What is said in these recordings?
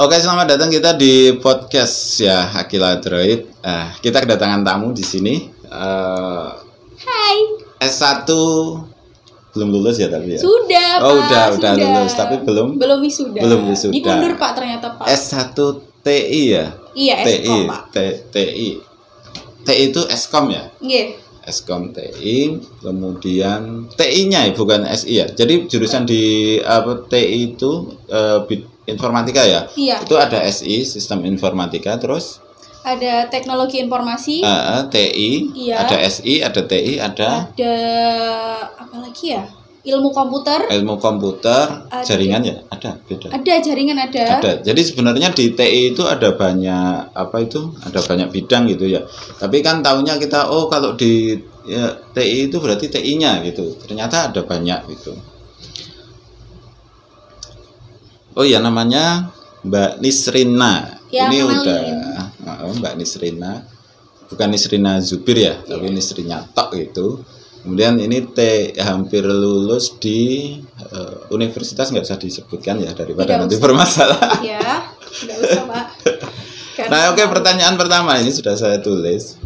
Oke, selamat datang kita di podcast ya Akila Droid. Kita kedatangan tamu di sini. Hai. S1 belum lulus ya tapi ya. Sudah, Oh, Pak. udah lulus tapi belum wisuda. Belum wisuda. Diundur Pak ternyata Pak. S1 TI ya? Iya, Eskom Pak. TI. TI itu Eskom ya? Iya. Eskom TI, kemudian TI-nya ya, bukan SI ya. Jadi jurusan di TI itu informatika ya. Iya. Itu ada SI, sistem informatika, terus Ada teknologi informasi. TI, Iya. ada SI, ada TI, ada apa lagi ya? Ilmu komputer. ilmu komputer, Ada. jaringan ya, ada beda. Ada jaringan ada. Ada. Jadi sebenarnya di TI itu ada banyak ada banyak bidang gitu ya. Tapi kan taunya kita kalau di TI itu berarti TI-nya gitu. Ternyata ada banyak gitu. Oh ya, namanya Mbak Nisrina. Ya, Ini kenalin. Mbak Nisrina. Bukan Nisrina Zubir ya, tapi Nisrina tok gitu. Kemudian ini hampir lulus di universitas, nggak usah disebutkan ya daripada Tidak nanti usah. bermasalah. Ya, tidak usah Pak. Nah, oke, pertanyaan pertama ini sudah saya tulis.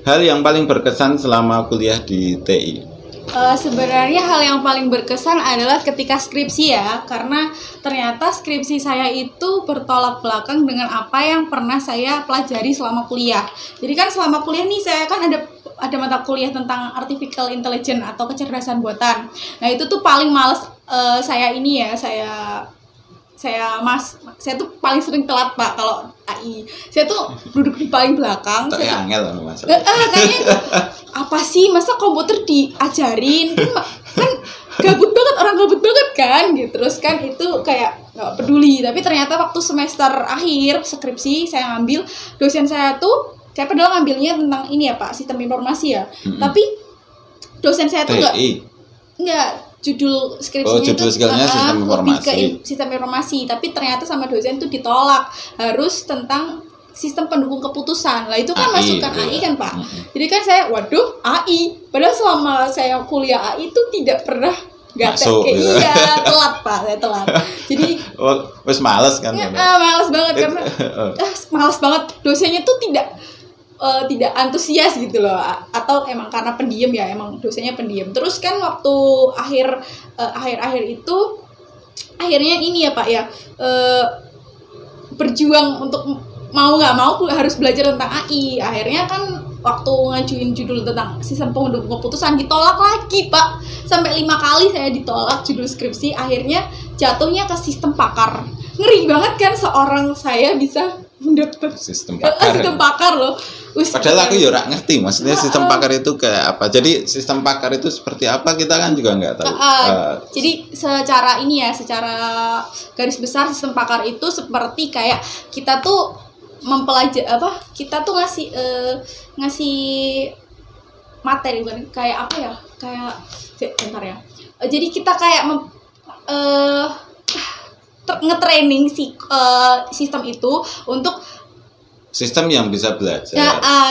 Hal yang paling berkesan selama kuliah di TI. Sebenarnya hal yang paling berkesan adalah ketika skripsi ya, karena ternyata skripsi saya itu bertolak belakang dengan apa yang pernah saya pelajari selama kuliah. Jadi kan selama kuliah nih saya kan ada mata kuliah tentang artificial intelligence atau kecerdasan buatan. Nah itu tuh paling males saya tuh paling sering telat Pak kalau AI. Saya tuh duduk di paling belakang. Tak angel Mas. Kayaknya itu, apa sih masa komputer diajarin kan gabut banget kan gitu. Terus kan itu kayak nggak peduli, tapi ternyata waktu semester akhir skripsi saya ngambil, dosen saya tuh saya padahal ngambilnya tentang ini ya Pak, sistem informasi ya. Tapi dosen saya tuh nggak judul skripsinya sistem informasi, tapi ternyata sama dosen tuh ditolak, harus tentang sistem pendukung keputusan. Lah itu kan masukkan AI kan Pak. Jadi kan saya waduh AI, padahal selama saya kuliah AI itu tidak pernah telat Pak, saya telat. Jadi wes males kan. Males banget karena males banget, dosennya tuh tidak antusias gitu loh, atau emang karena pendiam ya, emang dosennya pendiam. Terus kan waktu akhir itu akhirnya ini ya Pak ya, berjuang untuk mau nggak mau harus belajar tentang AI. Akhirnya kan waktu ngajuin judul tentang sistem pendukung keputusan ditolak lagi Pak, sampai 5 kali saya ditolak judul skripsi. Akhirnya jatuhnya ke sistem pakar. Ngeri banget kan seorang saya bisa mendapat sistem pakar loh. Padahal aku ya ora ngerti maksudnya sistem pakar itu kayak apa. Jadi sistem pakar itu seperti apa kita kan juga nggak tahu. Jadi secara garis besar sistem pakar itu seperti kayak kita tuh mempelajari kita tuh ngasih materi, bukan kayak apa ya, kayak bentar ya. Jadi kita kayak ngetraining sistem itu untuk sistem yang bisa belajar.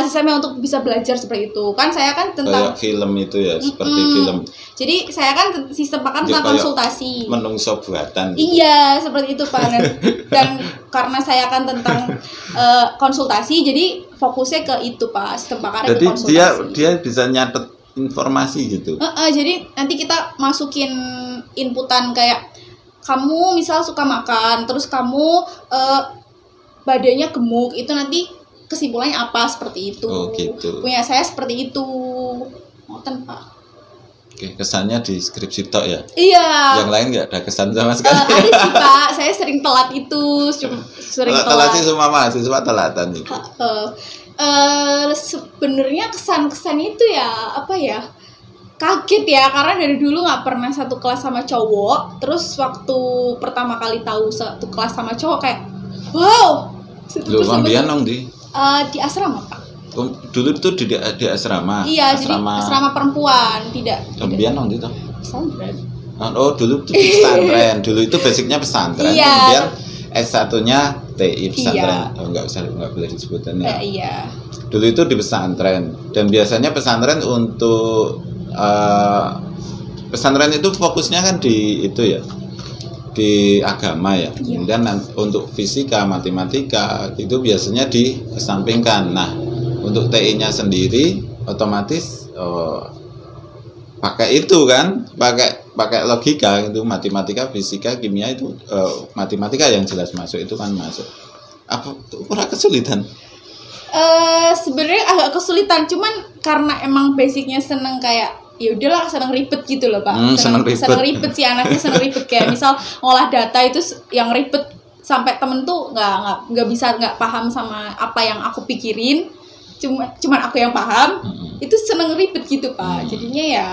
Sistemnya untuk bisa belajar seperti itu. Kan saya kan tentang kayak film itu ya, seperti film. Jadi saya kan sistem pakar tentang konsultasi. Menungso buatan. Iya, seperti itu Pak. Dan karena saya kan tentang konsultasi, jadi fokusnya ke itu Pak, sistem pakar itu konsultasi. Jadi dia bisa nyatet informasi gitu. Jadi nanti kita masukin inputan kayak kamu misal suka makan, terus kamu badannya gemuk, itu nanti kesimpulannya apa, seperti itu. Oh gitu. Punya saya seperti itu. Ngoten Pak. Oke, kesannya di skripsi tok ya? Iya. Yang lain nggak ada kesan sama sekali? Ada sih Pak, saya sering telat itu, telat sih, semua mahasiswa telatan itu. Sebenarnya kesannya itu ya apa ya? Kaget ya, karena dari dulu nggak pernah satu kelas sama cowok. Terus waktu pertama kali tahu satu kelas sama cowok kayak wow. Lu ambian dong di asrama Pak. Dulu itu di asrama. Iya, jadi asrama perempuan, tidak. Ambian dong itu. Pesantren. Oh, dulu itu pesantren. Dulu itu basicnya pesantren. Iya. Kemudian S1-nya TI pesantren. Iya. Nggak boleh disebutkan ya. Iya. Dulu itu di pesantren, dan biasanya pesantren untuk pesantren itu fokusnya kan di itu ya, di agama ya. Kemudian untuk fisika, matematika itu biasanya dikesampingkan. Nah, untuk TI-nya sendiri otomatis pakai itu kan, pakai logika itu, matematika, fisika, kimia itu matematika yang jelas masuk itu kan masuk. Apa kurang kesulitan? Sebenarnya agak kesulitan, cuman karena emang basicnya seneng kayak ya udahlah, seneng ribet gitu loh Pak. Seneng ribet sih anaknya, seneng ribet kayak misal ngolah data itu yang ribet sampai temen tuh nggak paham sama apa yang aku pikirin, cuman aku yang paham. Itu seneng ribet gitu Pak. Jadinya ya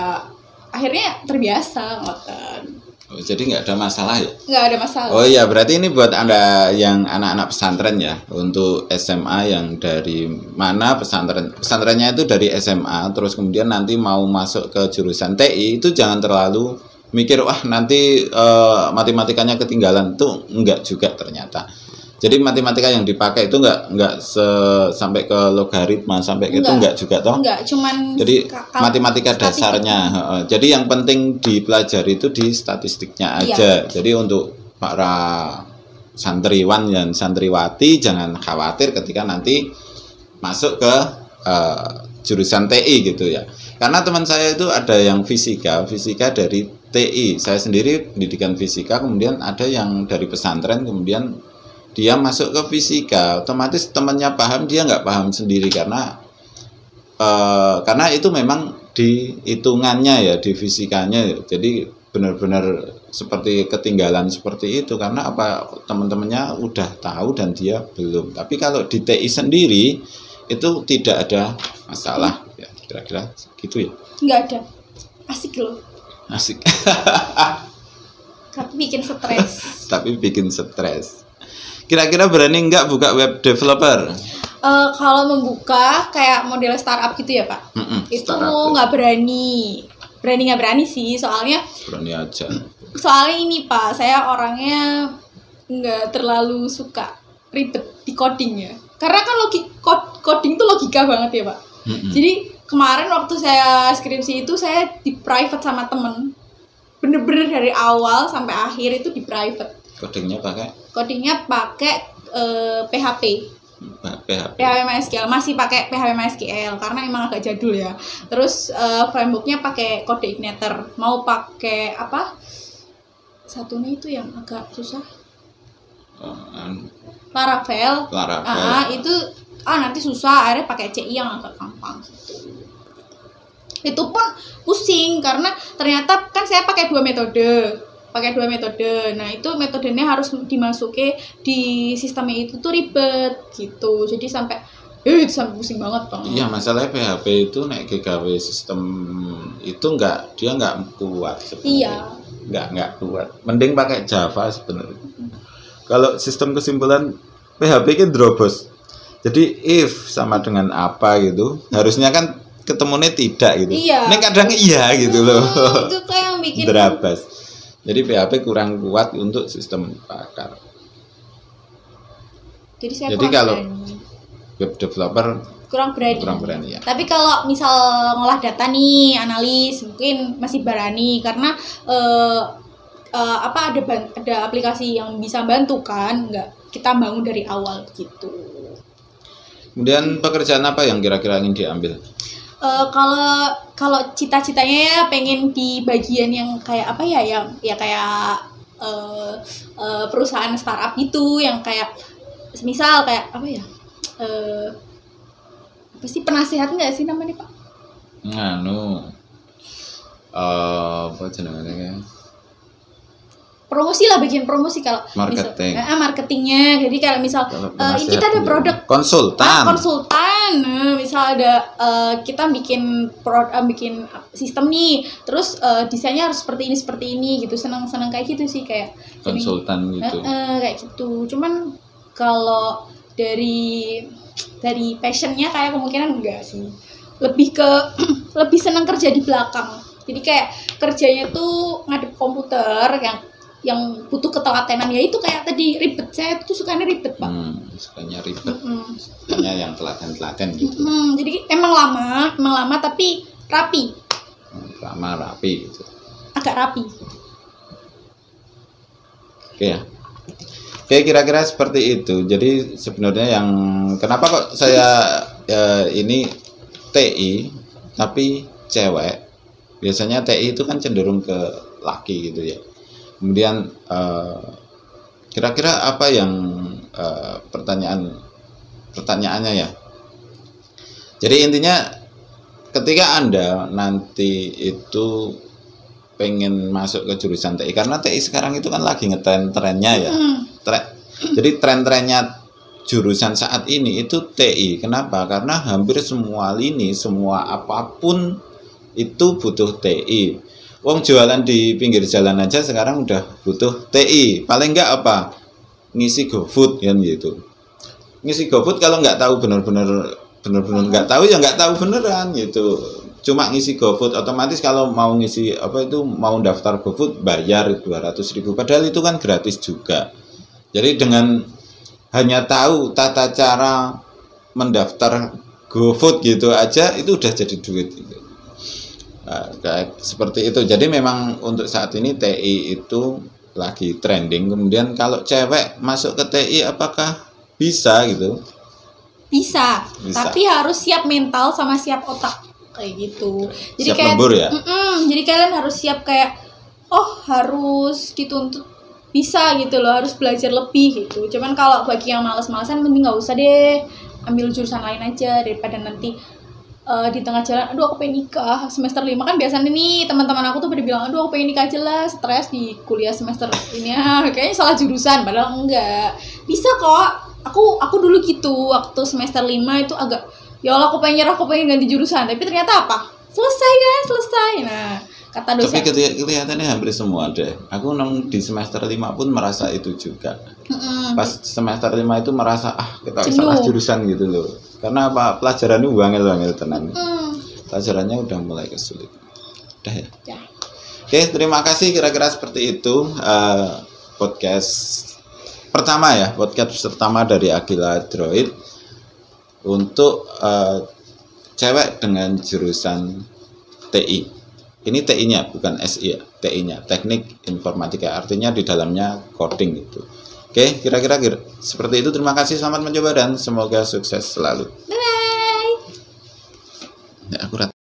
akhirnya terbiasa ngoten. Jadi nggak ada masalah ya? Nggak ada masalah. Oh iya, berarti ini buat Anda yang anak-anak pesantren ya, untuk SMA yang dari mana pesantrennya itu dari SMA, terus kemudian nanti mau masuk ke jurusan TI, itu jangan terlalu mikir, wah nanti matematikanya ketinggalan. Tuh enggak juga ternyata. Jadi matematika yang dipakai itu enggak sampai ke logaritma sampai itu enggak juga toh. Enggak, cuman jadi matematika dasarnya. Jadi yang penting dipelajari itu di statistiknya aja. Jadi untuk para santriwan dan santriwati jangan khawatir ketika nanti masuk ke jurusan TI gitu ya. Karena teman saya itu ada yang fisika dari TI. Saya sendiri pendidikan fisika, kemudian ada yang dari pesantren, kemudian dia masuk ke fisika, otomatis temannya paham, dia nggak paham sendiri karena itu memang di hitungannya ya, di fisikanya. Jadi benar-benar seperti ketinggalan seperti itu karena apa, teman-temannya udah tahu dan dia belum. Tapi kalau di TI sendiri itu tidak ada masalah ya, kira-kira gitu ya. Nggak ada, asik loh. Asik. Tapi bikin stres. Kira-kira berani nggak buka web developer? Kalau membuka kayak model startup gitu ya Pak, itu nggak berani nggak berani sih, soalnya berani aja. Soalnya ini Pak, saya orangnya nggak terlalu suka ribet di coding ya, karena kan coding tuh logika banget ya Pak. Jadi kemarin waktu saya skripsi itu saya di private sama temen, bener-bener dari awal sampai akhir itu di private. Codingnya pakai PHP MySQL, masih pakai PHP MySQL karena emang agak jadul ya. Terus frameworknya pakai Code Igniter. Mau pakai apa? Satunya itu yang agak susah. Laravel. Itu nanti susah, akhirnya pakai CI yang agak gampang gitu. Itu pun pusing karena ternyata kan saya pakai dua metode. Nah itu metodenya harus dimasuki di sistemnya itu tuh ribet gitu. Jadi sampai pusing banget Bang. Iya, masalahnya PHP itu naik GKW sistem itu dia nggak kuat sebenarnya. Iya. Nggak kuat. Mending pakai Java sebenarnya. Kalau sistem kesimpulan PHP kan Dropbox. Jadi if sama dengan apa gitu, harusnya kan ketemunya tidak gitu. Iya. Ini kadang iya gitu loh. Itu kayak yang bikin Drabas. Jadi PHP kurang kuat untuk sistem bakar. Jadi kalau web developer kurang berani ya. Tapi kalau misal ngolah data nih, analis mungkin masih berani karena ada aplikasi yang bisa bantu kan, nggak kita bangun dari awal gitu. Kemudian pekerjaan apa yang kira-kira ingin diambil? Kalau cita-citanya ya pengen di bagian yang kayak apa ya, kayak perusahaan startup gitu, yang kayak misal kayak apa ya, apa sih, penasehat nggak sih namanya Pak? Apa jenengnya? Promosi lah, bagian promosi kalau marketing. Marketingnya. Jadi kalau misal ini kita ada produk konsultan. Misal ada kita bikin sistem nih, terus desainnya harus seperti ini gitu. Senang kayak gitu sih, kayak konsultan gitu. Kayak gitu. Cuman kalau dari passionnya kayak kemungkinan enggak sih. Lebih senang kerja di belakang. Jadi kayak kerjanya tuh ngadep komputer yang butuh ketelatenan, ya itu kayak tadi ribet. Saya tuh sukanya ribet Pak. Sukanya ribet. Sukanya yang telaten gitu. Jadi emang lama tapi rapi. Rapi gitu. Agak rapi. Oke ya. Oke, kira-kira seperti itu. Jadi sebenarnya yang kenapa kok saya ini TI tapi cewek, biasanya TI itu kan cenderung ke laki gitu ya. Kemudian kira-kira apa yang pertanyaannya ya. Jadi intinya ketika Anda nanti itu pengen masuk ke jurusan TI, karena TI sekarang itu kan lagi ngetren-trennya ya. Jadi tren-trennya jurusan saat ini itu TI. Kenapa? Karena hampir semua lini, semua apapun itu butuh TI. Wong jualan di pinggir jalan aja sekarang udah butuh TI. Paling enggak apa? Ngisi GoFood kan gitu. Ngisi GoFood kalau nggak tahu benar-benar nggak tahu ya nggak tahu beneran gitu. Cuma ngisi GoFood, otomatis kalau mau ngisi apa itu mau daftar GoFood bayar 200.000, padahal itu kan gratis juga. Jadi dengan hanya tahu tata cara mendaftar GoFood gitu aja itu udah jadi duit gitu. Nah, kayak seperti itu. Jadi memang untuk saat ini TI itu lagi trending. Kemudian kalau cewek masuk ke TI apakah bisa gitu? Bisa. Tapi harus siap mental sama siap otak kayak gitu. Jadi siap kayak lembur ya. Jadi kalian harus siap kayak harus dituntut bisa gitu loh, harus belajar lebih gitu. Cuman kalau bagi yang malas-malasan mending nggak usah deh, ambil jurusan lain aja daripada nanti di tengah jalan, aduh aku pengen nikah semester 5 kan biasanya nih teman-teman aku tuh pada bilang, aduh aku pengen nikah aja lah, stres di kuliah semester ini kayaknya salah jurusan, padahal enggak. Bisa kok. Aku dulu gitu waktu semester 5 itu agak ya Allah aku pengen nyerah, aku pengen ganti jurusan, tapi ternyata apa? Selesai. Nah, kata dosen. Tapi kelihatannya hampir semua deh. Aku di semester 5 pun merasa itu juga. Pas semester 5 itu merasa kita salah jurusan gitu loh. Karena apa? Pelajarannya wangel tenan. Pelajarannya udah mulai kesulit. Udah ya? Ya. Oke, terima kasih, kira-kira seperti itu podcast pertama dari Agila Droid untuk cewek dengan jurusan TI. Ini TI-nya bukan SI ya, TI-nya, Teknik Informatika, artinya di dalamnya coding gitu. Oke, kira-kira seperti itu. Terima kasih, selamat mencoba dan semoga sukses selalu. Bye. Ya, aku